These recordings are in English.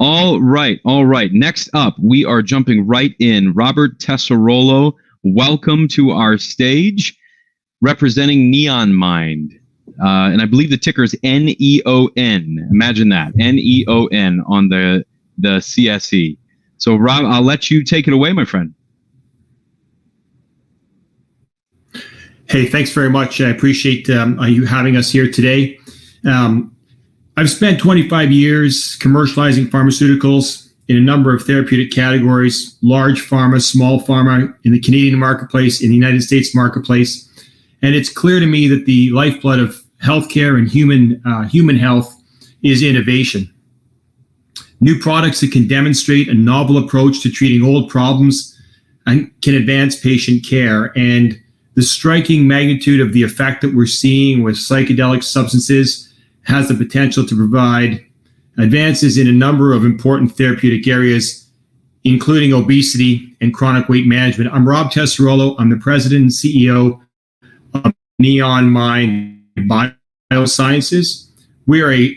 All right. Next up, we are jumping right in. Robert Tessarolo, welcome to our stage, representing NeonMind. And I believe the ticker is NEON. Imagine that, NEON on the CSE. So Rob, I'll let you take it away, my friend. Hey, thanks very much. I appreciate you having us here today. I've spent 25 years commercializing pharmaceuticals in a number of therapeutic categories, large pharma, small pharma, in the Canadian marketplace, in the United States marketplace. And it's clear to me that the lifeblood of healthcare and human health is innovation. New products that can demonstrate a novel approach to treating old problems and can advance patient care. And the striking magnitude of the effect that we're seeing with psychedelic substances has the potential to provide advances in a number of important therapeutic areas, including obesity and chronic weight management. I'm Rob Tessarolo. I'm the president and CEO of NeonMind Biosciences. We are a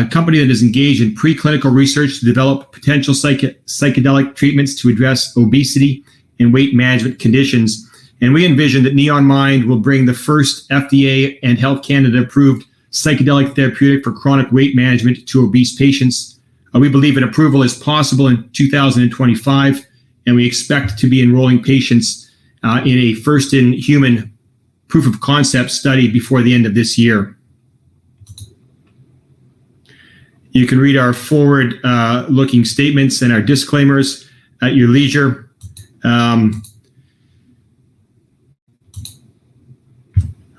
company that is engaged in preclinical research to develop potential psychedelic treatments to address obesity and weight management conditions. And we envision that NeonMind will bring the first FDA and Health Canada approved psychedelic therapeutic for chronic weight management to obese patients. We believe an approval is possible in 2025, and we expect to be enrolling patients in a first-in-human proof of concept study before the end of this year. You can read our forward-looking statements and our disclaimers at your leisure.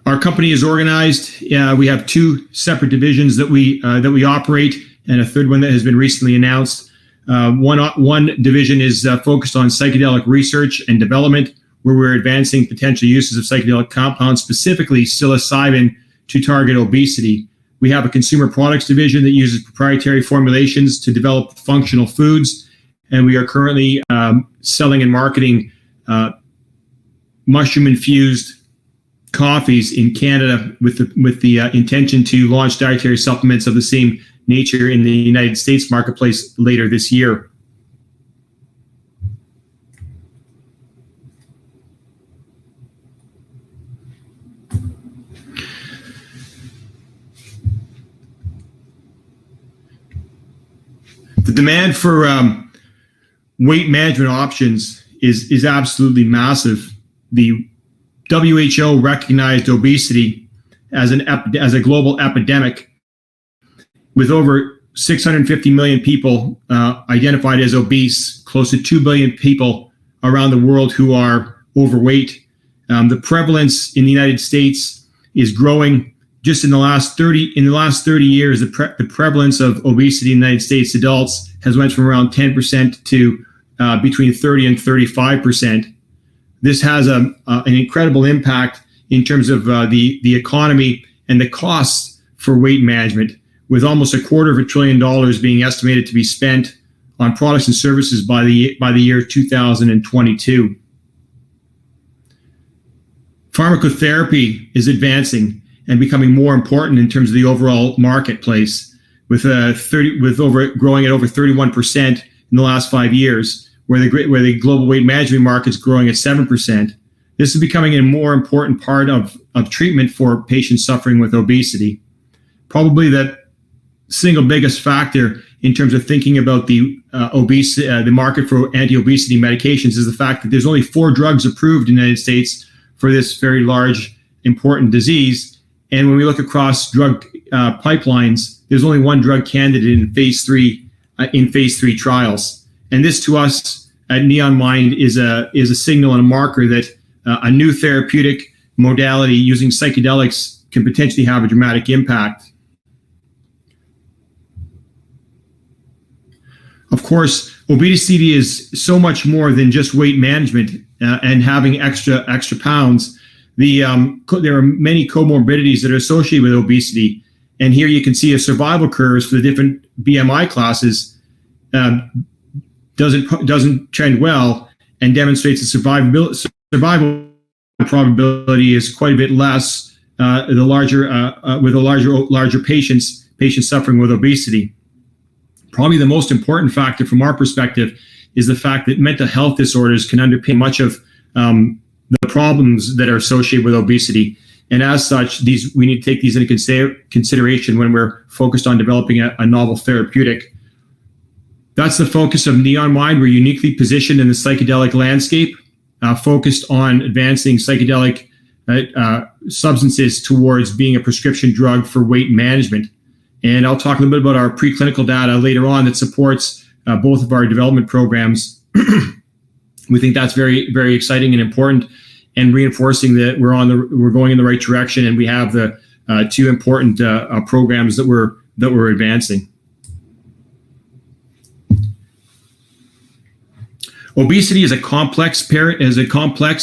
Our company is organized. We have two separate divisions that we operate, and a third one that has been recently announced. One division is focused on psychedelic research and development, where we're advancing potential uses of psychedelic compounds, specifically psilocybin, to target obesity. We have a consumer products division that uses proprietary formulations to develop functional foods, and we are currently selling and marketing mushroom-infused coffees in Canada with the intention to launch dietary supplements of the same nature in the United States marketplace later this year. The demand for weight management options is absolutely massive. The WHO recognized obesity as a global epidemic, with over 650 million people identified as obese, close to 2 billion people around the world who are overweight. The prevalence in the United States is growing. Just in the last 30 years, the prevalence of obesity in the United States adults has went from around 10% to between 30 and 35%. This has an incredible impact in terms of the economy and the costs for weight management, with almost $250 billion being estimated to be spent on products and services by the year 2022. Pharmacotherapy is advancing and becoming more important in terms of the overall marketplace, with growing at over 31% in the last 5 years. Where the global weight management market is growing at 7%. This is becoming a more important part of treatment for patients suffering with obesity. Probably the single biggest factor in terms of thinking about the market for anti-obesity medications is the fact that there's only 4 drugs approved in the United States for this very large, important disease. And when we look across drug pipelines, there's only 1 drug candidate in phase 3 trials. And this, to us at NeonMind, is a signal and a marker that a new therapeutic modality using psychedelics can potentially have a dramatic impact. Of course, obesity is so much more than just weight management and having extra pounds. There are many comorbidities that are associated with obesity, and here you can see a survival curves for the different BMI classes. Doesn't trend well, and demonstrates the survival probability is quite a bit less with larger patients suffering with obesity. Probably the most important factor from our perspective is the fact that mental health disorders can underpin much of the problems that are associated with obesity. And as such, we need to take these into consideration when we're focused on developing a novel therapeutic. That's the focus of NeonMind. We're uniquely positioned in the psychedelic landscape, focused on advancing psychedelic substances towards being a prescription drug for weight management. And I'll talk a little bit about our preclinical data later on that supports both of our development programs. We think that's very, very exciting and important, and reinforcing that we're going in the right direction, and we have the two important programs that we're advancing. Obesity is a complex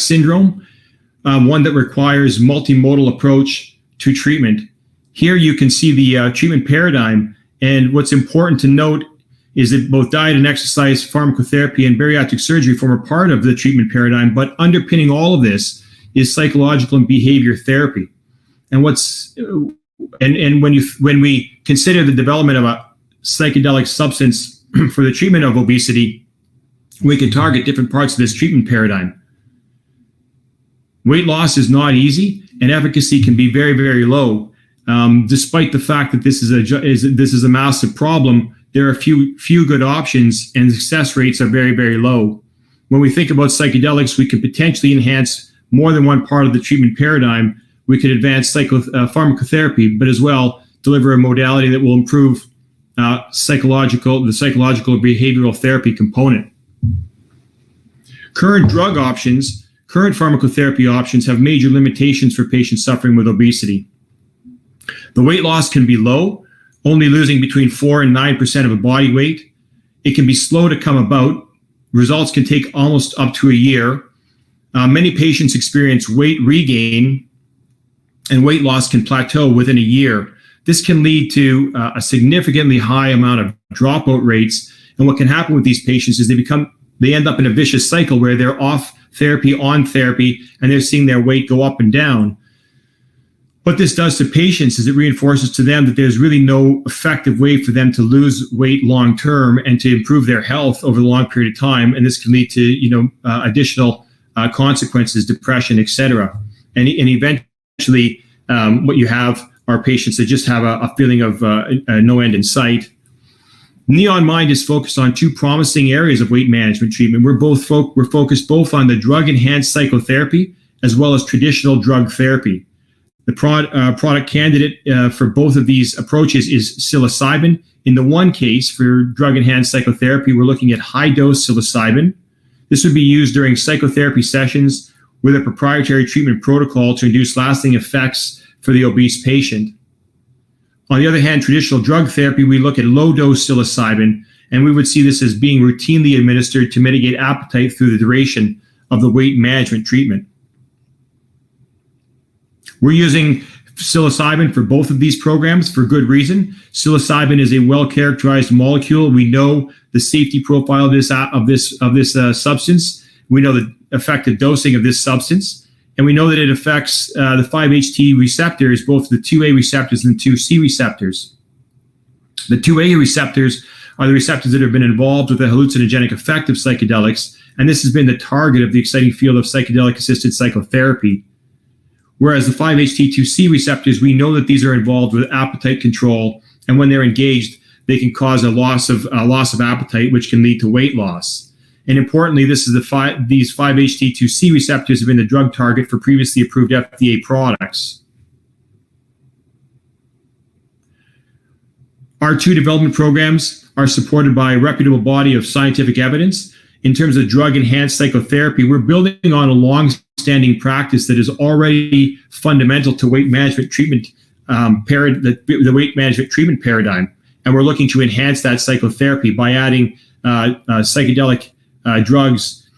syndrome, one that requires multimodal approach to treatment. Here you can see the treatment paradigm, and what's important to note is that both diet and exercise, pharmacotherapy, and bariatric surgery form a part of the treatment paradigm, but underpinning all of this is psychological and behavior therapy. And when we consider the development of a psychedelic substance for the treatment of obesity, we can target different parts of this treatment paradigm. Weight loss is not easy, and efficacy can be very, very low. Despite the fact that this is a massive problem, there are few good options, and success rates are very, very low. When we think about psychedelics, we can potentially enhance more than one part of the treatment paradigm. We could advance pharmacotherapy, but as well deliver a modality that will improve the psychological behavioral therapy component. Current pharmacotherapy options have major limitations for patients suffering with obesity. The weight loss can be low, only losing between 4 and 9% of a body weight. It can be slow to come about. Results can take almost up to a year. Many patients experience weight regain, and weight loss can plateau within a year. This can lead to a significantly high amount of dropout rates. And what can happen with these patients is they end up in a vicious cycle where they're off therapy, on therapy, and they're seeing their weight go up and down. What this does to patients is it reinforces to them that there's really no effective way for them to lose weight long term and to improve their health over a long period of time. And this can lead to additional consequences, depression, etc. And eventually, what you have are patients that just have a feeling of no end in sight. NeonMind is focused on two promising areas of weight management treatment. We're focused both on the drug-enhanced psychotherapy as well as traditional drug therapy. The product candidate for both of these approaches is psilocybin. In the one case, for drug-enhanced psychotherapy, we're looking at high-dose psilocybin. This would be used during psychotherapy sessions with a proprietary treatment protocol to induce lasting effects for the obese patient. On the other hand, traditional drug therapy, we look at low-dose psilocybin, and we would see this as being routinely administered to mitigate appetite through the duration of the weight management treatment. We're using psilocybin for both of these programs for good reason. Psilocybin is a well-characterized molecule. We know the safety profile of this substance. We know the effective dosing of this substance, and we know that it affects the 5-HT receptors, both the 2A receptors and the 2C receptors. The 2A receptors are the receptors that have been involved with the hallucinogenic effect of psychedelics, and this has been the target of the exciting field of psychedelic-assisted psychotherapy. Whereas the 5-HT2C receptors, we know that these are involved with appetite control, and when they're engaged, they can cause a loss of appetite, which can lead to weight loss. And importantly, these 5-HT2C receptors have been the drug target for previously approved FDA products. Our two development programs are supported by a reputable body of scientific evidence. In terms of drug-enhanced psychotherapy, we're building on a long-standing practice that is already fundamental to weight management treatment, the weight management treatment paradigm. And we're looking to enhance that psychotherapy by adding psychedelic drugs,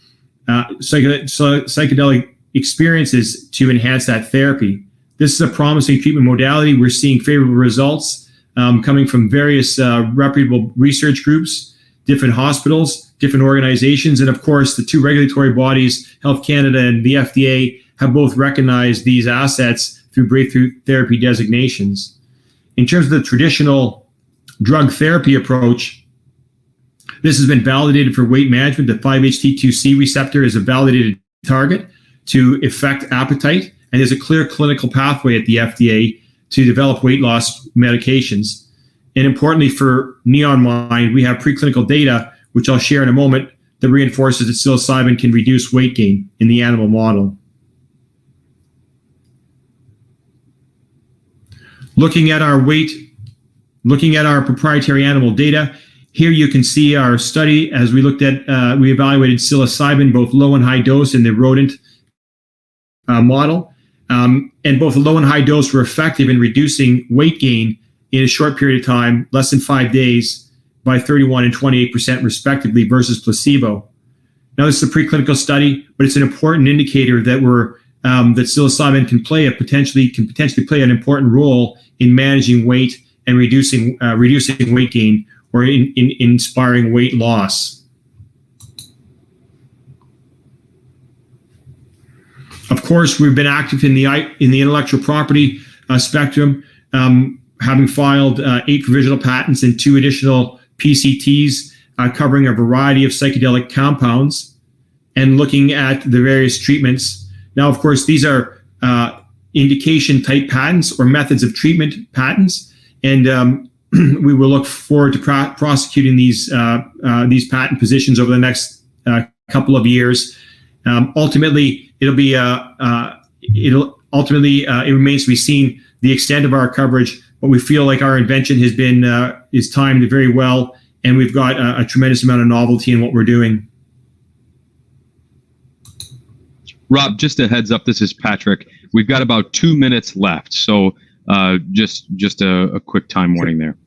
psychedelic experiences to enhance that therapy. This is a promising treatment modality. We're seeing favorable results coming from various reputable research groups, different hospitals, different organizations, and of course, the two regulatory bodies, Health Canada and the FDA, have both recognized these assets through breakthrough therapy designations. In terms of the traditional drug therapy approach, This has been validated for weight management. The 5-HT2C receptor is a validated target to affect appetite, and there's a clear clinical pathway at the FDA to develop weight loss medications. And importantly for NeonMind, we have preclinical data, which I'll share in a moment, that reinforces that psilocybin can reduce weight gain in the animal model. Looking at our proprietary animal data, here you can see our study as we looked at, we evaluated psilocybin, both low and high dose in the rodent model. And both the low and high dose were effective in reducing weight gain in a short period of time, less than 5 days, by 31 and 28% respectively versus placebo. Now, this is a preclinical study, but it's an important indicator that that psilocybin can potentially play an important role in managing weight and reducing weight gain, or in inspiring weight loss. Of course, we've been active in the intellectual property spectrum, having filed 8 provisional patents and 2 additional PCTs covering a variety of psychedelic compounds and looking at the various treatments. Now, of course, these are indication type patents or methods of treatment patents, and we will look forward to prosecuting these patent positions over the next couple of years. Ultimately, it remains to be seen the extent of our coverage, but we feel like our invention is timed very well, and we've got a tremendous amount of novelty in what we're doing. Rob, just a heads up, this is Patrick. We've got about 2 minutes left, so just a quick time warning there.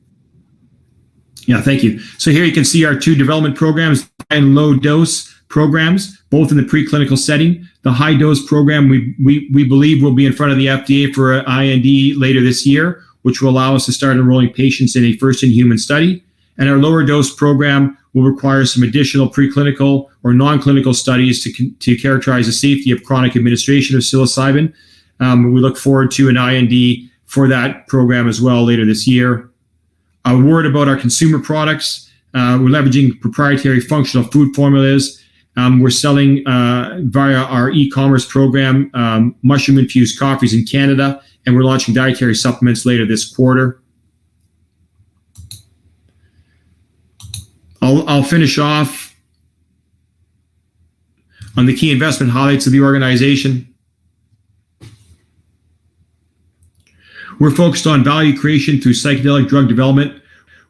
Yeah, thank you. So here you can see our 2 development programs, high and low dose programs, both in the preclinical setting. The high dose program we believe will be in front of the FDA for an IND later this year, which will allow us to start enrolling patients in a first-in-human study. And our lower dose program will require some additional preclinical or non-clinical studies to characterize the safety of chronic administration of psilocybin. We look forward to an IND for that program as well later this year. A word about our consumer products. We're leveraging proprietary functional food formulas. We're selling via our e-commerce program, mushroom-infused coffees in Canada, and we're launching dietary supplements later this quarter. I'll finish off on the key investment highlights of the organization. We're focused on value creation through psychedelic drug development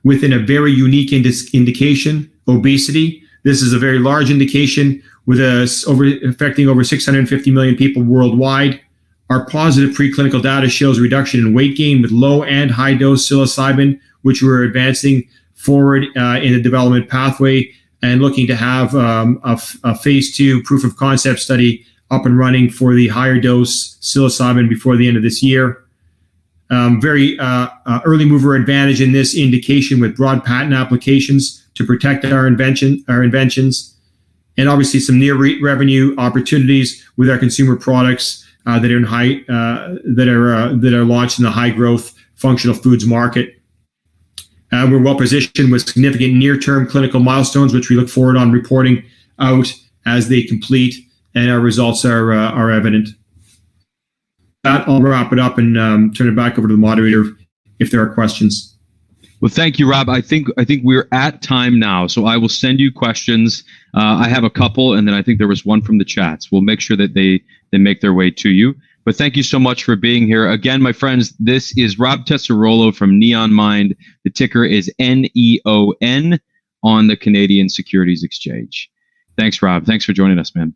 within a very unique indication, obesity. This is a very large indication with affecting over 650 million people worldwide. Our positive preclinical data shows a reduction in weight gain with low and high dose psilocybin, which we're advancing forward in the development pathway and looking to have a phase 2 proof of concept study up and running for the higher dose psilocybin before the end of this year. Very early mover advantage in this indication with broad patent applications to protect our inventions, and obviously some near revenue opportunities with our consumer products that are launched in the high growth functional foods market. We're well positioned with significant near-term clinical milestones, which we look forward on reporting out as they complete and our results are evident. That, I'll wrap it up and turn it back over to the moderator if there are questions. Well, thank you, Rob. I think we're at time now, so I will send you questions. I have a couple, and then I think there was one from the chats. We'll make sure that they make their way to you. But thank you so much for being here. Again, my friends, this is Rob Tessarolo from NeonMind. The ticker is NEON on the Canadian Securities Exchange. Thanks, Rob. Thanks for joining us, man.